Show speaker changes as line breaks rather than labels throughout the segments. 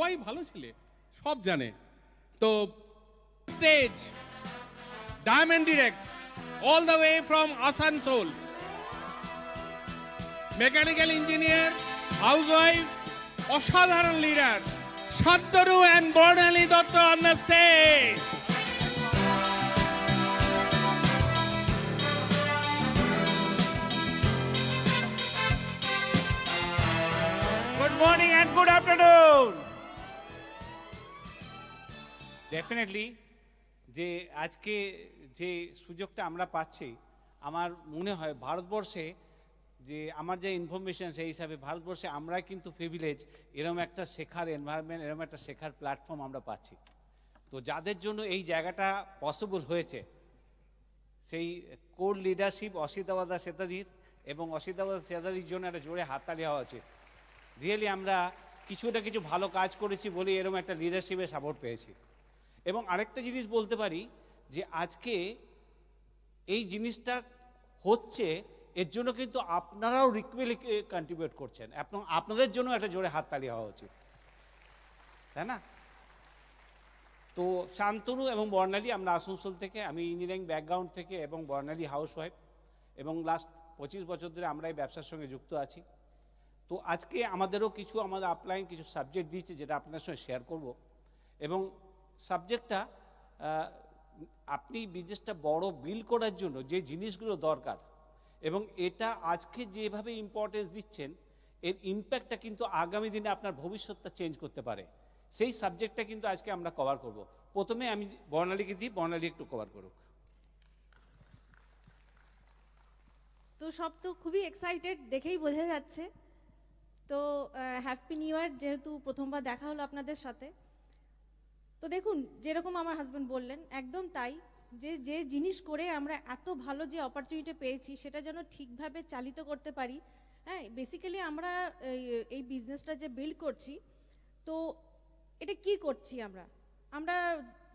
সবাই ভালো ছেলে, সব জানে। তো stage diamond direct all the way from Asansol, mechanical engineer, housewife, অসাধারণ leader Shantanu and Barnali Dutta on the stage.
Good morning and good afternoon. Definitely যে আজকে যে সুযোগটা আমরা পাচ্ছি, আমার মনে হয় ভারতবর্ষে যে আমার যে ইনফরমেশন সেই হিসাবে ভারতবর্ষে আমরা কিন্তু প্রিভিলেজ এরকম একটা শেখার এনভায়রনমেন্ট, এরকম একটা শেখার প্ল্যাটফর্ম আমরা পাচ্ছি। তো যাদের জন্য এই জায়গাটা পসিবল হয়েছে, সেই কোর লিডারশিপ অসিতাবাদা সেতাদির এবং অসিতাবাদা সেতাদির জন্য একটা জোরে হাততালি হওয়া উচিত। রিয়েলি আমরা কিছু ভালো কাজ করেছি বলে এরকম একটা লিডারশিপের সাপোর্ট পেয়েছি। এবং আরেকটা জিনিস বলতে পারি যে আজকে এই জিনিসটা হচ্ছে, এর জন্য কিন্তু আপনারাও রিকুয়েলি কন্ট্রিবিউট করছেন, আপনাদের জন্য একটা জোরে হাততালি হওয়া উচিত, তাই না? তো শান্তনু এবং বর্ণালী, আমরা আসানসোল থেকে, আমি ইঞ্জিনিয়ারিং ব্যাকগ্রাউন্ড থেকে এবং বর্ণালী হাউসওয়াইফ, এবং লাস্ট 25 বছর ধরে আমরা এই ব্যবসার সঙ্গে যুক্ত আছি। তো আজকে আমাদেরও আমাদের আপলাইন কিছু সাবজেক্ট দিয়েছে যেটা আপনাদের সঙ্গে শেয়ার করব। এবং সাবজেক্টটা আপনি বিজনেসটা বড় বিল্ড করার জন্য যে জিনিসগুলো দরকার, এবং এটা আজকে যেভাবে ইম্পর্টেন্স দিচ্ছেন, এর ইম্প্যাক্টটা কিন্তু আগামী দিনে আপনার ভবিষ্যৎটা চেঞ্জ করতে পারে। সেই সাবজেক্টটা কিন্তু আজকে আমরা কভার করব। প্রথমে আমি বর্ণালীকে দিই, বর্ণালী একটু কভার করুক।
তো সব তো খুবই এক্সাইটেড, দেখেই বোঝা যাচ্ছে। তো হ্যাপি নিউ ইয়ার, যেহেতু প্রথমবার দেখা হলো আপনাদের সাথে। তো দেখুন, যেরকম আমার হাজব্যান্ড বললেন একদম তাই, যে জিনিস করে আমরা এত ভালো যে অপরচুনিটি পেয়েছি সেটা যেন ঠিকভাবে চালিত করতে পারি। হ্যাঁ, বেসিক্যালি আমরা এই বিজনেসটা যে বিল্ড করছি, তো এটা কি করছি আমরা আমরা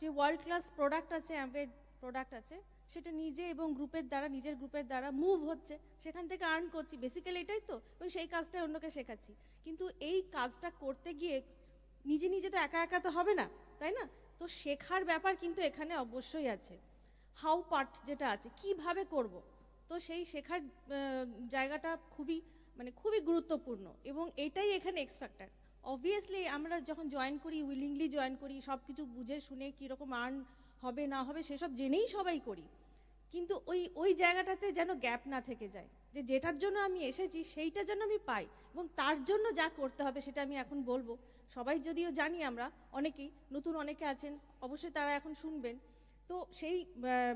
যে ওয়ার্ল্ড ক্লাস প্রোডাক্ট আছে, অ্যাম্পের প্রোডাক্ট আছে, সেটা নিজে এবং গ্রুপের দ্বারা, নিজের গ্রুপের দ্বারা মুভ হচ্ছে, সেখান থেকে আর্ন করছি, বেসিক্যালি এটাই তো। এবং সেই কাজটা অন্যকে শেখাচ্ছি। কিন্তু এই কাজটা করতে গিয়ে নিজে নিজে তো একা একা তো হবে না, তাই না? তো শেখার ব্যাপার কিন্তু এখানে অবশ্যই আছে। হাউ পার্ট যেটা আছে, কিভাবে করব, তো সেই শেখার জায়গাটা খুবই গুরুত্বপূর্ণ, এবং এটাই এখানে এক্স ফ্যাক্টর। অবভিয়াসলি আমরা যখন জয়েন করি, উইলিংলি জয়েন করি, সব কিছু বুঝে শুনে কীরকম আর্ন হবে না হবে সেসব জেনেই সবাই করি। কিন্তু ওই জায়গাটাতে যেন গ্যাপ না থেকে যায়, যেটার জন্য আমি এসেছি সেইটা যেন আমি পাই, এবং তার জন্য যা করতে হবে সেটা আমি এখন বলবো। সবাই যদিও জানি, আমরা অনেকেই, নতুন অনেকে আছেন, অবশ্যই তারা এখন শুনবেন। তো সেই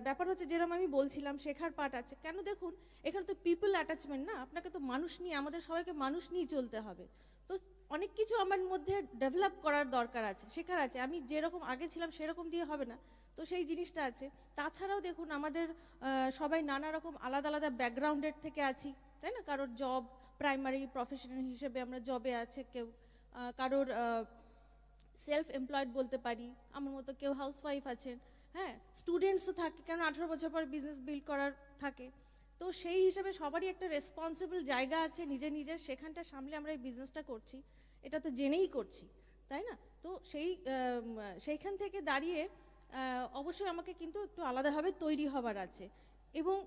ব্যাপার হচ্ছে, যেরকম আমি বলছিলাম, শেখার পার্ট আছে। কেন, দেখুন, এখানে তো পিপল অ্যাটাচমেন্ট না, আপনাকে তো মানুষ নিয়ে, আমাদের সবাইকে মানুষ নিয়ে চলতে হবে। তো অনেক কিছু আমার মধ্যে ডেভেলপ করার দরকার আছে, শেখার আছে। আমি যেরকম আগে ছিলাম সেরকম দিয়ে হবে না, তো সেই জিনিসটা আছে। তাছাড়াও দেখুন, আমাদের সবাই নানা রকম আলাদা আলাদা ব্যাকগ্রাউন্ডের থেকে আছি, তাই না? কারোর জব, প্রাইমারি প্রফেশনাল হিসেবে আমরা জবে আছে কেউ, কারোর সেলফ এমপ্লয়েড বলতে পারি, আমার মতো কেউ হাউসওয়াইফ আছেন। হ্যাঁ, স্টুডেন্টসও থাকে, কারণ 18 বছর পর বিজনেস বিল্ড করার থাকে। তো সেই হিসেবে সবারই একটা রেসপন্সিবল জায়গা আছে নিজের, সেখানটা সামলে আমরা এই বিজনেসটা করছি, এটা তো জেনেই করছি, তাই না? তো সেইখান থেকে দাঁড়িয়ে অবশ্যই আমাকে কিন্তু একটু আলাদাভাবে তৈরি হবার আছে। এবং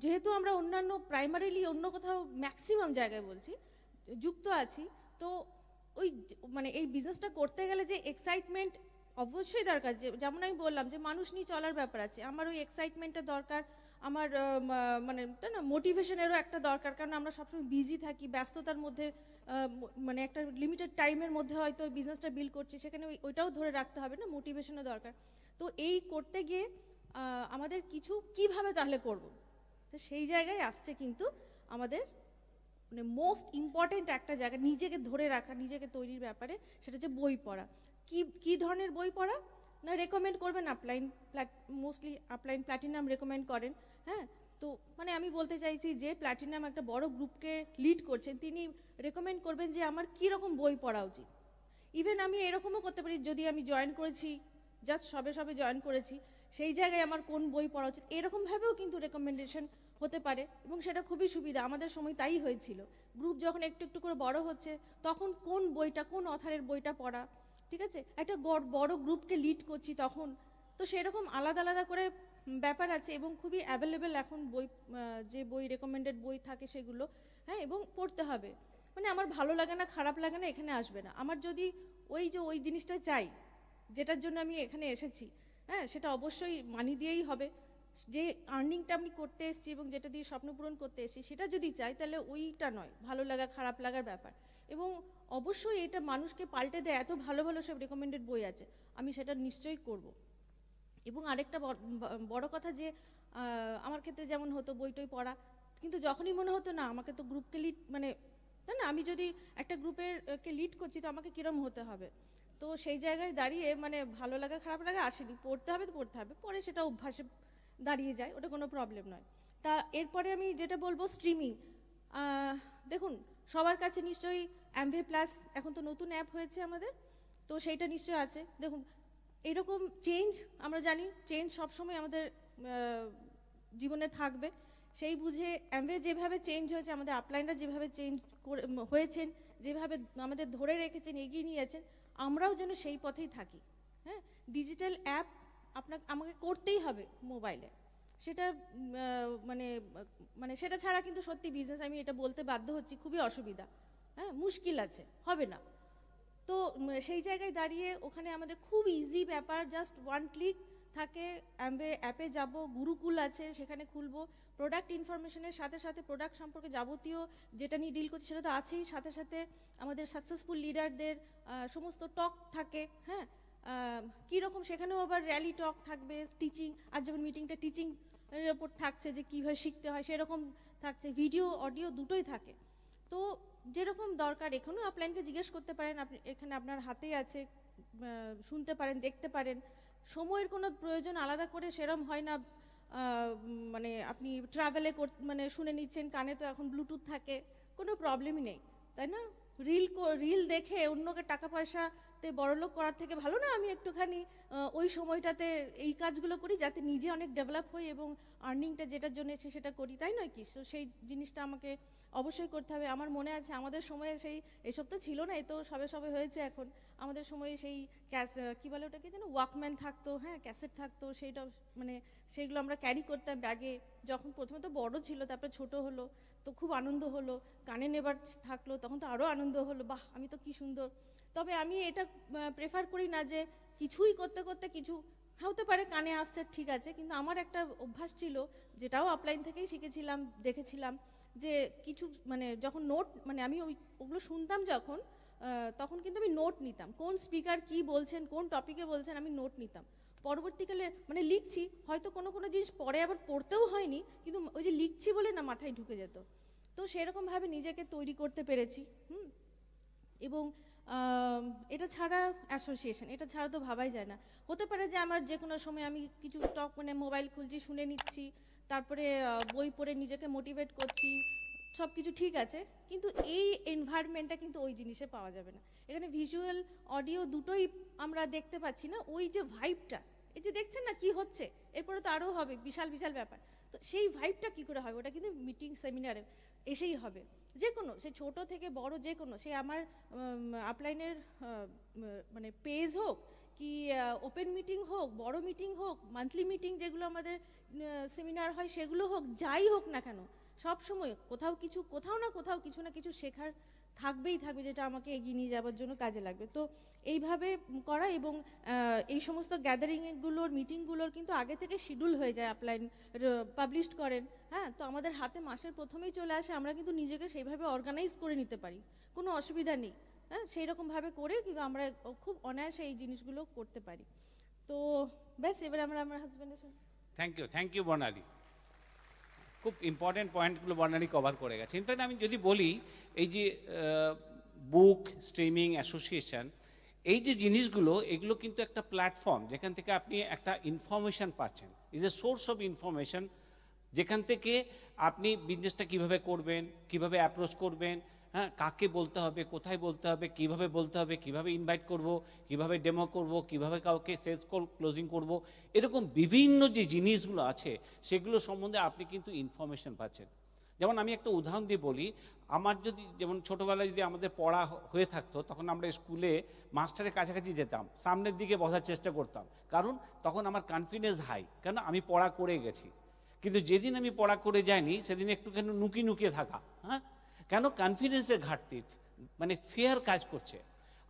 যেহেতু আমরা অন্যান্য প্রাইমারিলি অন্য কোথাও ম্যাক্সিমাম জায়গায় বলছি যুক্ত আছি, তো এই বিজনেসটা করতে গেলে যে এক্সাইটমেন্ট অবশ্যই দরকার। যেমন আমি বললাম যে মানুষ নিয়ে চলার ব্যাপার আছে, আমার ওই এক্সাইটমেন্টটা দরকার, আমার তাই না, মোটিভেশনেরও একটা দরকার। কারণ আমরা সবসময় বিজি থাকি, ব্যস্ততার মধ্যে, একটা লিমিটেড টাইমের মধ্যে হয়তো ওই বিজনেসটা বিল্ড করছি, সেখানে ওইটাও ধরে রাখতে হবে না, মোটিভেশনও দরকার। তো এই করতে গিয়ে আমাদের কিভাবে তাহলে করব, তো সেই জায়গায় আসছে কিন্তু আমাদের মোস্ট ইম্পর্টেন্ট একটা জায়গা, নিজেকে ধরে রাখা, নিজেকে তৈরির ব্যাপারে, সেটা হচ্ছে বই পড়া। কি ধরনের বই পড়া না, রেকমেন্ড করবেন upline, mostly upline platinum recommend করেন। হ্যাঁ, তো আমি বলতে চাইছি যে প্ল্যাটিনাম একটা বড় গ্রুপকে লিড করছেন, তিনি রেকমেন্ড করবেন যে আমার কী রকম বই পড়া উচিত। ইভেন আমি এরকমও করতে পারি, যদি আমি জয়েন করেছি, জাস্ট সবে জয়েন করেছি, সেই জায়গায় আমার কোন বই পড়া উচিত, এরকমভাবেও কিন্তু রেকমেন্ডেশন হতে পারে। এবং সেটা খুবই সুবিধা, আমাদের সময় তাই হয়েছিল। গ্রুপ যখন একটু একটু করে বড় হচ্ছে, তখন কোন বইটা, কোন অথারের বইটা পড়া, ঠিক আছে, একটা বড় গ্রুপকে লিড করছি তখন, তো সেরকম আলাদা আলাদা করে ব্যাপার আছে এবং খুবই অ্যাভেলেবেল এখন বই, যে বই রেকমেন্ডেড বই থাকে সেগুলো, হ্যাঁ, এবং পড়তে হবে। মানে আমার ভালো লাগে না, খারাপ লাগে না, এখানে আসবে না। আমার যদি ওই জিনিসটা চাই যেটার জন্য আমি এখানে এসেছি, হ্যাঁ, সেটা অবশ্যই মানি দিয়েই হবে। যে আর্নিংটা আমি করতে এসেছি এবং যেটা দিয়ে স্বপ্ন পূরণ করতে এসেছি সেটা যদি চাই, তাহলে ওইটা নয় ভালো লাগা খারাপ লাগার ব্যাপার। এবং অবশ্যই এটা মানুষকে পাল্টে দেয়, এত ভালো ভালো সব রেকমেন্ডেড বই আছে, আমি সেটা নিশ্চয়ই করব। এবং আরেকটা বড় কথা যে আমার ক্ষেত্রে যেমন হতো বই টই পড়া, কিন্তু যখনই মনে হতো না আমাকে তো গ্রুপকে লিড, মানে না না, আমি যদি একটা গ্রুপের কে লিড করছি তো আমাকে কীরম হতে হবে, তো সেই জায়গায় দাঁড়িয়ে মানে ভালো লাগা খারাপ লাগা আসেনি, পড়তে হবে তো পড়তে হবে, পরে সেটা অভ্যাসে দাঁড়িয়ে যায়, ওটা কোনো প্রবলেম নয়। তা এরপরে আমি যেটা বলবো স্ট্রিমিং, দেখুন সবার কাছে নিশ্চয়ই অ্যামভে প্লাস এখন তো নতুন অ্যাপ হয়েছে আমাদের, তো সেইটা নিশ্চয়ই আছে। দেখুন এরকম চেঞ্জ, আমরা জানি চেঞ্জ সবসময় আমাদের জীবনে থাকবে, সেই বুঝে অ্যামভে যেভাবে চেঞ্জ হয়েছে, আমাদের আপলাইনরা যেভাবে চেঞ্জ করে হয়েছেন, যেভাবে আমাদের ধরে রেখেছেন, এগিয়ে নিয়েছেন, আমরাও যেন সেই পথেই থাকি। হ্যাঁ, ডিজিটাল অ্যাপ আমাকে করতেই হবে মোবাইলে, সেটা মানে মানে সেটা ছাড়া কিন্তু সত্যি বিজনেস, আমি এটা বলতে বাধ্য হচ্ছি, খুবই অসুবিধা, হ্যাঁ, মুশকিল আছে, হবে না। তো সেই জায়গায় দাঁড়িয়ে ওখানে আমাদের খুব ইজি ব্যাপার, জাস্ট ওয়ান ক্লিক থাকে, অ্যাপে যাব, গুরুকুল আছে সেখানে খুলবো, প্রোডাক্ট ইনফরমেশনের সাথে সাথে প্রোডাক্ট সম্পর্কে যাবতীয় যেটা নিয়ে ডিল করছি সেটা তো আছেই, সাথে সাথে আমাদের সাকসেসফুল লিডারদের সমস্ত টক থাকে, হ্যাঁ, কীরকম সেখানেও আবার র্যালি টক থাকবে, টিচিং, আর যেমন মিটিংটা টিচিং এর ওপর থাকছে যে কীভাবে শিখতে হয় সেরকম থাকছে, ভিডিও অডিও দুটোই থাকে। তো যেরকম দরকার এখানেও আপলাইনকে জিজ্ঞেস করতে পারেন, আপনি এখানে আপনার হাতেই আছে, শুনতে পারেন, দেখতে পারেন, সময়ের কোনো প্রয়োজন আলাদা করে সেরম হয় না, মানে আপনি ট্রাভেলে মানে শুনে নিচ্ছেন, কানে তো এখন ব্লুটুথ থাকে, কোনো প্রবলেমই নেই, তাই না? রিল দেখে অন্যকে টাকা পয়সাতে বড়লোক করার থেকে ভালো না আমি একটুখানি ওই সময়টাতে এই কাজগুলো করি, যাতে নিজে অনেক ডেভেলপ হই এবং আর্নিংটা যেটার জন্য এসে সেটা করি, তাই নয় কি? তো সেই জিনিসটা আমাকে অবশ্যই করতে হবে। আমার মনে আছে আমাদের সময়ে সেই এসব তো ছিল না, এ তো সবে সবে হয়েছে এখন, আমাদের সময়ে সেই কী বলে ওটাকে যেন, ওয়াকম্যান থাকতো, হ্যাঁ, ক্যাসেট থাকতো, সেইটা মানে সেইগুলো আমরা ক্যারি করতাম ব্যাগে, যখন প্রথমে তো বড় ছিল তারপরে ছোট হলো, তো খুব আনন্দ হলো, কানে নেবার থাকলো তখন তো আরও আনন্দ হলো, বাহ আমি তো কি সুন্দর। তবে আমি এটা প্রেফার করি না যে কিছুই করতে করতে কিছু হতে পারে কানে আসছে ঠিক আছে, কিন্তু আমার একটা অভ্যাস ছিল, যেটাও আপলাইন থেকেই শিখেছিলাম, দেখেছিলাম, যে কিছু মানে যখন নোট, মানে আমি ওগুলো শুনতাম যখন, তখন কিন্তু আমি নোট নিতাম, কোন স্পিকার কি বলছেন, কোন টপিকে বলছেন, আমি নোট নিতাম। পরবর্তীকালে মানে লিখছি, হয়তো কোনো কোনো জিনিস পরে আবার পড়তেও হয়নি, কিন্তু ওই যে লিখছি বলে না মাথায় ঢুকে যেত। তো সেরকমভাবে নিজেকে তৈরি করতে পেরেছি। এবং এটা ছাড়া অ্যাসোসিয়েশন, এটা ছাড়া তো ভাবাই যায় না। হতে পারে যে আমার যে কোনো সময় আমি কিছু টক মানে মোবাইল খুলছি, শুনে নিচ্ছি, তারপরে বই পড়ে নিজেকে মোটিভেট করছি, সব কিছু ঠিক আছে, কিন্তু এই এনভায়রনমেন্টটা কিন্তু ওই জিনিসে পাওয়া যাবে না। এখানে ভিজুয়াল অডিও দুটোই আমরা দেখতে পাচ্ছি না, ওই যে ভাইবটা, এই যে দেখছেন না কি হচ্ছে, এরপরে তো আরও হবে বিশাল বিশাল ব্যাপার, তো সেই ভাইবটা কী করে হবে, ওটা কিন্তু মিটিং সেমিনারে এসেই হবে, যে কোনো, সে ছোট থেকে বড় যে কোনো, সে আমার আপলাইনের মানে পেজ হোক কি ওপেন মিটিং হোক, বড় মিটিং হোক, মান্থলি মিটিং যেগুলো আমাদের সেমিনার হয় সেগুলো হোক, যাই হোক না কেন, সব সময় কোথাও না কিছু শেখার থাকবেই থাকবে, যেটা আমাকে এগিয়ে নিয়ে যাওয়ার জন্য কাজে লাগবে। তো এইভাবে করা, এবং এই সমস্ত গ্যাদারিংগুলোর মিটিংগুলোর কিন্তু আগে থেকে শিডিউল হয়ে যায়, আপলাইন পাবলিশ করেন, হ্যাঁ, তো আমাদের হাতে মাসের প্রথমেই চলে আসে, আমরা কিন্তু নিজেকে সেইভাবে অর্গানাইজ করে নিতে পারি, কোনো অসুবিধা নেই, হ্যাঁ, সেই রকমভাবে করে কিন্তু আমরা খুব অনায়াসে এই জিনিসগুলো করতে পারি। তো ব্যাস, এবার আমরা আমার হাজব্যান্ডের সঙ্গে।
থ্যাংক ইউ বর্ণালী, খুব ইম্পর্টেন্ট পয়েন্টগুলো বর্ণালী কভার করে গেছে। ইনফ্যাক্ট আমি যদি বলি, এই যে বুক স্ট্রিমিং অ্যাসোসিয়েশন, এই যে জিনিসগুলো, এগুলো কিন্তু একটা প্ল্যাটফর্ম যেখান থেকে আপনি একটা ইনফরমেশান পাচ্ছেন, is a source of information, যেখান থেকে আপনি বিজনেসটা কিভাবে করবেন, কিভাবে অ্যাপ্রোচ করবেন, হ্যাঁ, কাকে বলতে হবে, কোথায় বলতে হবে, কিভাবে বলতে হবে, কিভাবে ইনভাইট করব, কিভাবে ডেমো করব, কিভাবে কাউকে সেলস কল ক্লোজিং করব, এরকম বিভিন্ন যে জিনিসগুলো আছে সেগুলো সম্বন্ধে আপনি কিন্তু ইনফরমেশন পাচ্ছেন। যেমন আমি একটা উদাহরণ দিয়ে বলি, আমার যদি যেমন ছোটোবেলায় যদি আমাদের পড়া হয়ে থাকতো, তখন আমরা স্কুলে মাস্টারের কাছাকাছি যেতাম, সামনের দিকে বসার চেষ্টা করতাম, কারণ তখন আমার কনফিডেন্স হাই, কেন আমি পড়া করে গেছি। কিন্তু যেদিন আমি পড়া করে যাইনি সেদিন একটুখানি নুকিয়ে থাকা, হ্যাঁ, কেন? কনফিডেন্সের ঘাটতি, মানে ফেয়ার কাজ করছে।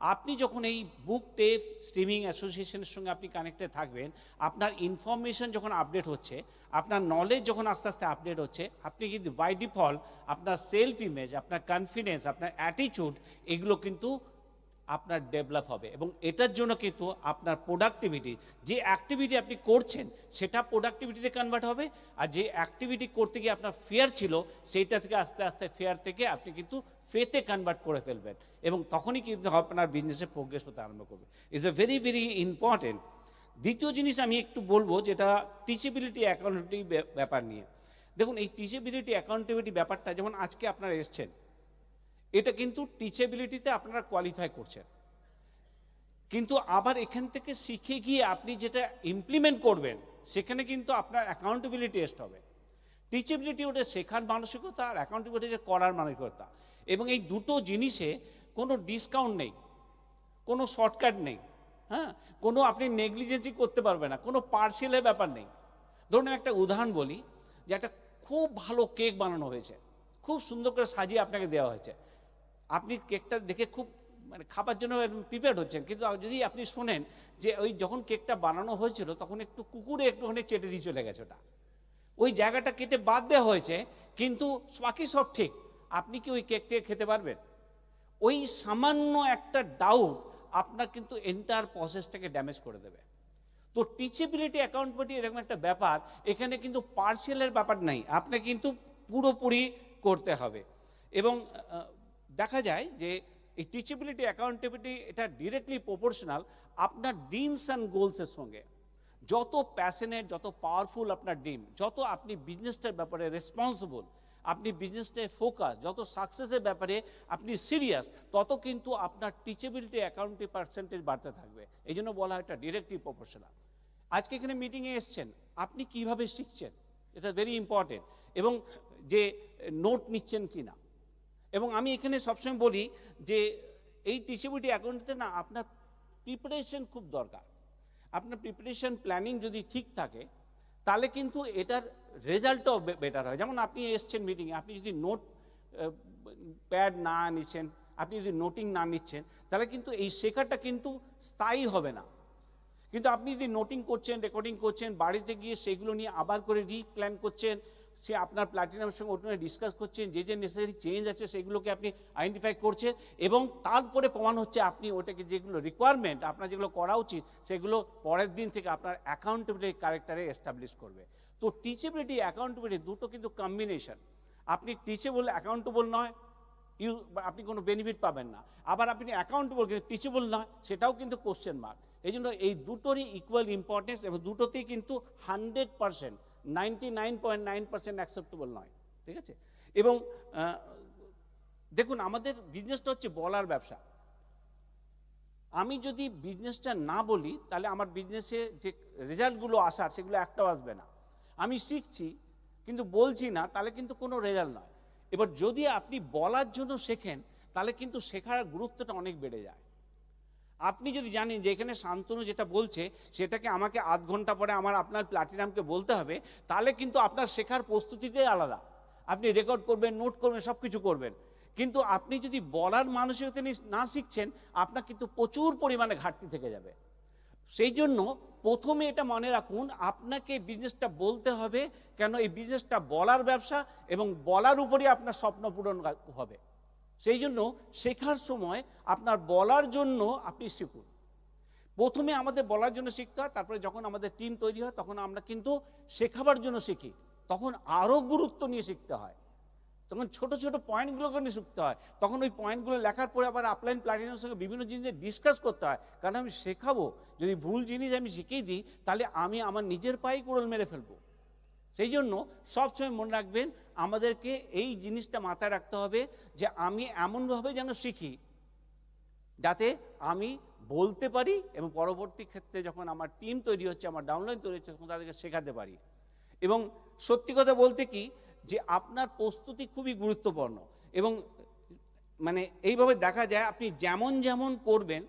আপনি যখন এই বুক টেপ স্ট্রিমিং অ্যাসোসিয়েশনের সঙ্গে আপনি কানেক্টেড থাকবেন, আপনার ইনফরমেশন যখন আপডেট হচ্ছে, আপনার নলেজ যখন আস্তে আস্তে আপডেট হচ্ছে, আপনি কিন্তু বাই ডিফল্ট আপনার সেলফ ইমেজ, আপনার কনফিডেন্স, আপনার অ্যাটিটিউড, এগুলো কিন্তু আপনার ডেভেলপ হবে। এবং এটার জন্য কিন্তু আপনার প্রোডাক্টিভিটি, যে অ্যাক্টিভিটি আপনি করছেন সেটা প্রোডাক্টিভিটিতে কনভার্ট হবে, আর যে অ্যাক্টিভিটি করতে গিয়ে আপনার ফেয়ার ছিল, সেইটা থেকে আস্তে আস্তে ফেয়ার থেকে আপনি কিন্তু ফেতে কনভার্ট করে ফেলবেন, এবং তখনই কিন্তু আপনার বিজনেসে প্রোগ্রেস হতে আরম্ভ করবে। Is a very very important. দ্বিতীয় জিনিস আমি একটু বলবো, যেটা টিচেবিলিটি অ্যাকাউন্টেবিলিটি ব্যাপার নিয়ে। দেখুন, এই টিচেবিলিটি অ্যাকাউন্টেবিলিটি ব্যাপারটা, যেমন আজকে আপনারা এসছেন, এটা কিন্তু টিচেবিলিটিতে আপনারা কোয়ালিফাই করছেন, কিন্তু আবার এখান থেকে শিখে গিয়ে আপনি যেটা ইমপ্লিমেন্ট করবেন, সেখানে কিন্তু আপনার অ্যাকাউন্টেবিলিটি টেস্ট হবে। টিচেবিলিটি ওটা শেখার মানসিকতা, আর অ্যাকাউন্টেবিলিটি যে করার মানসিকতা, এবং এই দুটো জিনিসে কোনো ডিসকাউন্ট নেই, কোনো শর্টকাট নেই, হ্যাঁ, কোনো আপনি নেগলিজেন্সি করতে পারবেন না, কোনো পার্সিয়ালের ব্যাপার নেই। ধরুন একটা উদাহরণ বলি, যে একটা খুব ভালো কেক বানানো হয়েছে, খুব সুন্দর করে সাজিয়ে আপনাকে দেওয়া হয়েছে, আপনি কেকটা দেখে খুব মানে খাবার জন্য প্রিপেয়ার্ড হচ্ছেন, কিন্তু যদি আপনি শোনেন যে ওই যখন কেকটা বানানো হয়েছিল তখন একটু কুকুরে একটুখানি চেটে দিয়ে চলে গেছে, ওটা ওই জায়গাটা কেটে বাদ দেওয়া হয়েছে, কিন্তু বাকি সব ঠিক, আপনি কি ওই কেক থেকে খেতে পারবেন? ওই সামান্য একটা ডাউট আপনার কিন্তু এন্টায়ার প্রসেসটাকে ড্যামেজ করে দেবে। তো টিচেবিলিটি অ্যাকাউন্টেবিলিটি এরকম একটা ব্যাপার, এখানে কিন্তু পার্সিয়ালের ব্যাপার নাই, আপনাকে কিন্তু পুরোপুরি করতে হবে। এবং দেখা যায় যে এই টিচেবিলিটি অ্যাকাউন্টেবিলিটি এটা ডিরেক্টলি প্রপোর্শনাল আপনার ড্রিমস অ্যান্ড গোলসের সঙ্গে। যত প্যাশনেট, যত পাওয়ারফুল আপনার ড্রিম, যত আপনি বিজনেসটার ব্যাপারে রেসপন্সিবল, আপনি বিজনেসটায় ফোকাস, যত সাকসেসের ব্যাপারে আপনি সিরিয়াস, তত কিন্তু আপনার টিচেবিলিটি অ্যাকাউন্টে পার্সেন্টেজ বাড়তে থাকবে। এই জন্য বলা হয় এটা ডিরেক্টলি প্রপোর্শনাল। আজকে এখানে মিটিংয়ে এসছেন, আপনি কিভাবে শিখছেন, এটা ভেরি ইম্পর্টেন্ট, এবং যে নোট নিচ্ছেন কি না। এবং আমি এখানে সবসময় বলি যে এই টিচেবিলিটি অ্যাকাউন্টে না আপনার প্রিপারেশন খুব দরকার। আপনার প্রিপারেশন প্ল্যানিং যদি ঠিক থাকে, তাহলে কিন্তু এটার রেজাল্টটাও বেটার হয়। যেমন আপনি এসছেন মিটিংয়ে, আপনি যদি নোট প্যাড না নিচ্ছেন, আপনি যদি নোটিং না নিচ্ছেন, তাহলে কিন্তু এই শেখাটা কিন্তু স্থায়ী হবে না। কিন্তু আপনি যদি নোটিং করছেন, রেকর্ডিং করছেন, বাড়িতে গিয়ে সেগুলো নিয়ে আবার করে রিপ্ল্যান করছেন, সে আপনার প্ল্যাটিনামের সঙ্গে ওটা ডিসকাস করছেন, যে যে নেসেসারি চেঞ্জ আছে সেগুলোকে আপনি আইডেন্টিফাই করছেন, এবং তারপরে প্রমাণ হচ্ছে আপনি ওটাকে যেগুলো রিকোয়ারমেন্ট আপনার যেগুলো করা উচিত, সেগুলো পরের দিন থেকে আপনার অ্যাকাউন্টেবিলিটি ক্যারেক্টারে এস্টাবলিশ করবে। তো টিচেবিলিটি অ্যাকাউন্টেবিলিটি দুটো কিন্তু কম্বিনেশন। আপনি টিচেবল অ্যাকাউন্টেবল নয়, আপনি কোনো বেনিফিট পাবেন না। আবার আপনি অ্যাকাউন্টেবল কিন্তু টিচেবল নয়, সেটাও কিন্তু কোশ্চেন মার্ক। এই জন্য এই দুটোরই ইকুয়াল ইম্পর্টেন্স, এবং দুটোতেই কিন্তু 100%, 99.9% অ্যাকসেপ্টেবল নয়, ঠিক আছে। এবং দেখুন, আমাদের বিজনেসটা হচ্ছে বলার ব্যবসা। আমি যদি বিজনেসটা না বলি, তাহলে আমার বিজনেসে যে রেজাল্টগুলো আসার, সেগুলো একটাও আসবে না। আমি শিখছি কিন্তু বলছি না, তাহলে কিন্তু কোনো রেজাল্ট নয়। এবার যদি আপনি বলার জন্য শেখেন, তাহলে কিন্তু শেখার গুরুত্বটা অনেক বেড়ে যায়। আপনি যদি জানেন যে এখানে শান্তনু যেটা বলছে সেটাকে আমাকে আধ ঘন্টা পরে আপনার প্লাটিনামকে বলতে হবে, তাহলে কিন্তু আপনার শেখার প্রস্তুতিটাই আলাদা। আপনি রেকর্ড করবেন, নোট করবেন, সব কিছু করবেন, কিন্তু আপনি যদি বলার মানসিকতা না শিখছেন, আপনার কিন্তু প্রচুর পরিমাণে ঘাটতি থেকে যাবে। সেই জন্য প্রথমে এটা মনে রাখুন, আপনাকে বিজনেসটা বলতে হবে, কেন এই বিজনেসটা বলার ব্যবসা, এবং বলার উপরই আপনার স্বপ্ন পূরণ হবে। সেই জন্য শেখার সময় আপনার বলার জন্য আপনি শিখুন। প্রথমে আমাদের বলার জন্য শিখতে হয়, তারপরে যখন আমাদের টিম তৈরি হয় তখন আমরা কিন্তু শেখাবার জন্য শিখি, তখন আরও গুরুত্ব নিয়ে শিখতে হয়, তখন ছোট ছোট পয়েন্টগুলোকে নিয়ে শিখতে হয়, তখন ওই পয়েন্টগুলো লেখার পরে আবার আপলাইন প্ল্যাটিনামের সঙ্গে বিভিন্ন জিনিস ডিসকাস করতে হয়। কারণ আমি শেখাবো, যদি ভুল জিনিস আমি শিখিয়ে দিই, তাহলে আমি আমার নিজের পায়েই কুড়োল মেরে ফেলবো। সেই জন্য সবসময় মনে রাখবেন, আমাদেরকে এই জিনিসটা মাথায় রাখতে হবে যে আমি এমনভাবে যেন শিখি যাতে আমি বলতে পারি, এবং পরবর্তী ক্ষেত্রে যখন আমার টিম তৈরি হচ্ছে, আমার ডাউনলাইন তৈরি হচ্ছে, তখন তাদেরকে শেখাতে পারি। এবং সত্যি কথা বলতে কি, যে আপনার প্রস্তুতি খুবই গুরুত্বপূর্ণ, এবং মানে এইভাবে দেখা যায় আপনি যেমন যেমন করবেন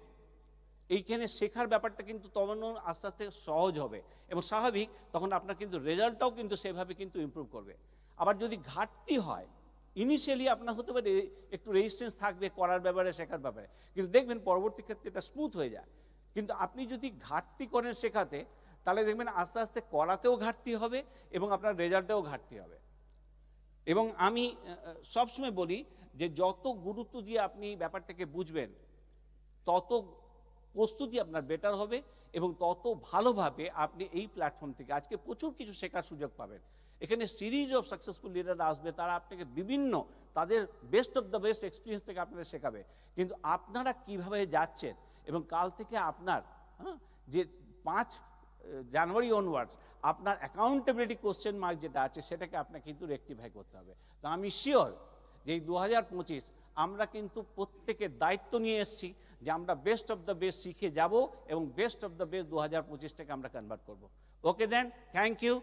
এইখানে শেখার ব্যাপারটা কিন্তু তখন আস্তে আস্তে সহজ হবে এবং স্বাভাবিক, তখন আপনার কিন্তু রেজাল্টটাও কিন্তু সেভাবে কিন্তু ইমপ্রুভ করবে। আবার যদি ঘাটতি হয়, ইনিশিয়ালি আপনার হতে পারে একটু রেজিস্ট্যান্স থাকবে করার ব্যাপারে, শেখার ব্যাপারে, কিন্তু দেখবেন পরবর্তী ক্ষেত্রে এটা স্মুথ হয়ে যায়। কিন্তু আপনি যদি ঘাটতি করেন শেখাতে, তাহলে দেখবেন আস্তে আস্তে করাতেও ঘাটতি হবে এবং আপনার রেজাল্টেও ঘাটতি হবে। এবং আমি সবসময় বলি যে যত গুরুত্ব দিয়ে আপনি ব্যাপারটাকে বুঝবেন, তত প্রস্তুতি আপনার বেটার হবে এবং তত ভালোভাবে আপনি এই প্ল্যাটফর্ম থেকে আজকে প্রচুর কিছু শেখার সুযোগ পাবেন। এখানে সিরিজ অফ সাকসেসফুল লিডার আসবে, তারা আপনাকে বিভিন্ন তাদের best of the best experience থেকে আপনাদের শেখাবে। কিন্তু আপনারা কিভাবে যাচ্ছেন এবং কাল থেকে আপনার যে 5 জানুয়ারি অনওয়ার্ডস আপনার অ্যাকাউন্টেবিলিটি কোশ্চেন মার্ক যেটা আছে সেটাকে আপনাকে কিন্তু রেকটিফাই করতে হবে। তো আমি শিওর যে এই 2025 আমরা কিন্তু প্রত্যেকের দায়িত্ব নিয়ে এসেছি যে আমরা বেস্ট অফ দ্য বেস্ট শিখে যাব এবং বেস্ট অফ দ্য বেস্ট 2025 থেকে আমরা কনভার্ট করব। ওকে দেন, থ্যাংক ইউ।